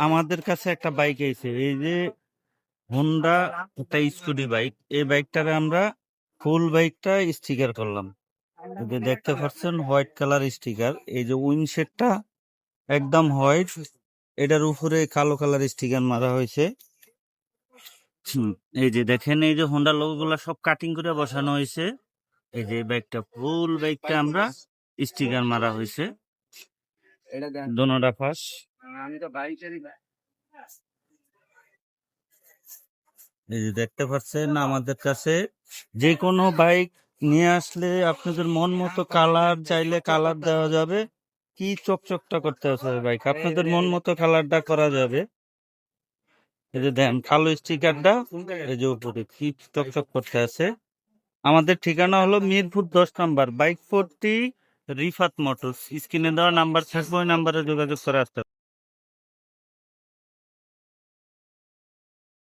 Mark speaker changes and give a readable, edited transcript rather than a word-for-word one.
Speaker 1: আমাদের কাছে একটা বাইক এসে এই যে হোন্ডা একটা স্কুটি বাইক, এই বাইকটারে আমরা ফুল বাইকটা স্টিকার করলাম। এই যে দেখতে পাচ্ছেন হোয়াইট কালার স্টিকার, এই যে উইন্ডশেডটা একদম হোয়াইট, এটার উপরে কালো কালার স্টিকার মারা হয়েছে। এই যে দেখেন এই যে হোন্ডা লোগো গুলা সব কাটিং করে বসানো হয়েছে। এই যে বাইকটা ফুল বাইকটা আমরা স্টিকার মারা হয়েছে দোনোটা পাশ। এই যে দেখতে পাচ্ছেন আমাদের কাছে যে কোনো বাইক নিয়ে আসলে আপনাদের মন মতো কালার চাইলে কালার দেওয়া যাবে। কি চকচকটা করতে হবে বাইক, আপনাদের মন মতো কালারটা করা যাবে। এই যে দেন কালো স্টিকারটা এই যে উপরে কি চকচক করতে আছে। আমাদের ঠিকানা হলো মিরপুর 10 নম্বর, বাইক 40, রিফাত মোটরস। স্ক্রিনে দেওয়া নাম্বার থাকবে, ওই নাম্বারে যোগাযোগ করে আসতে হবে।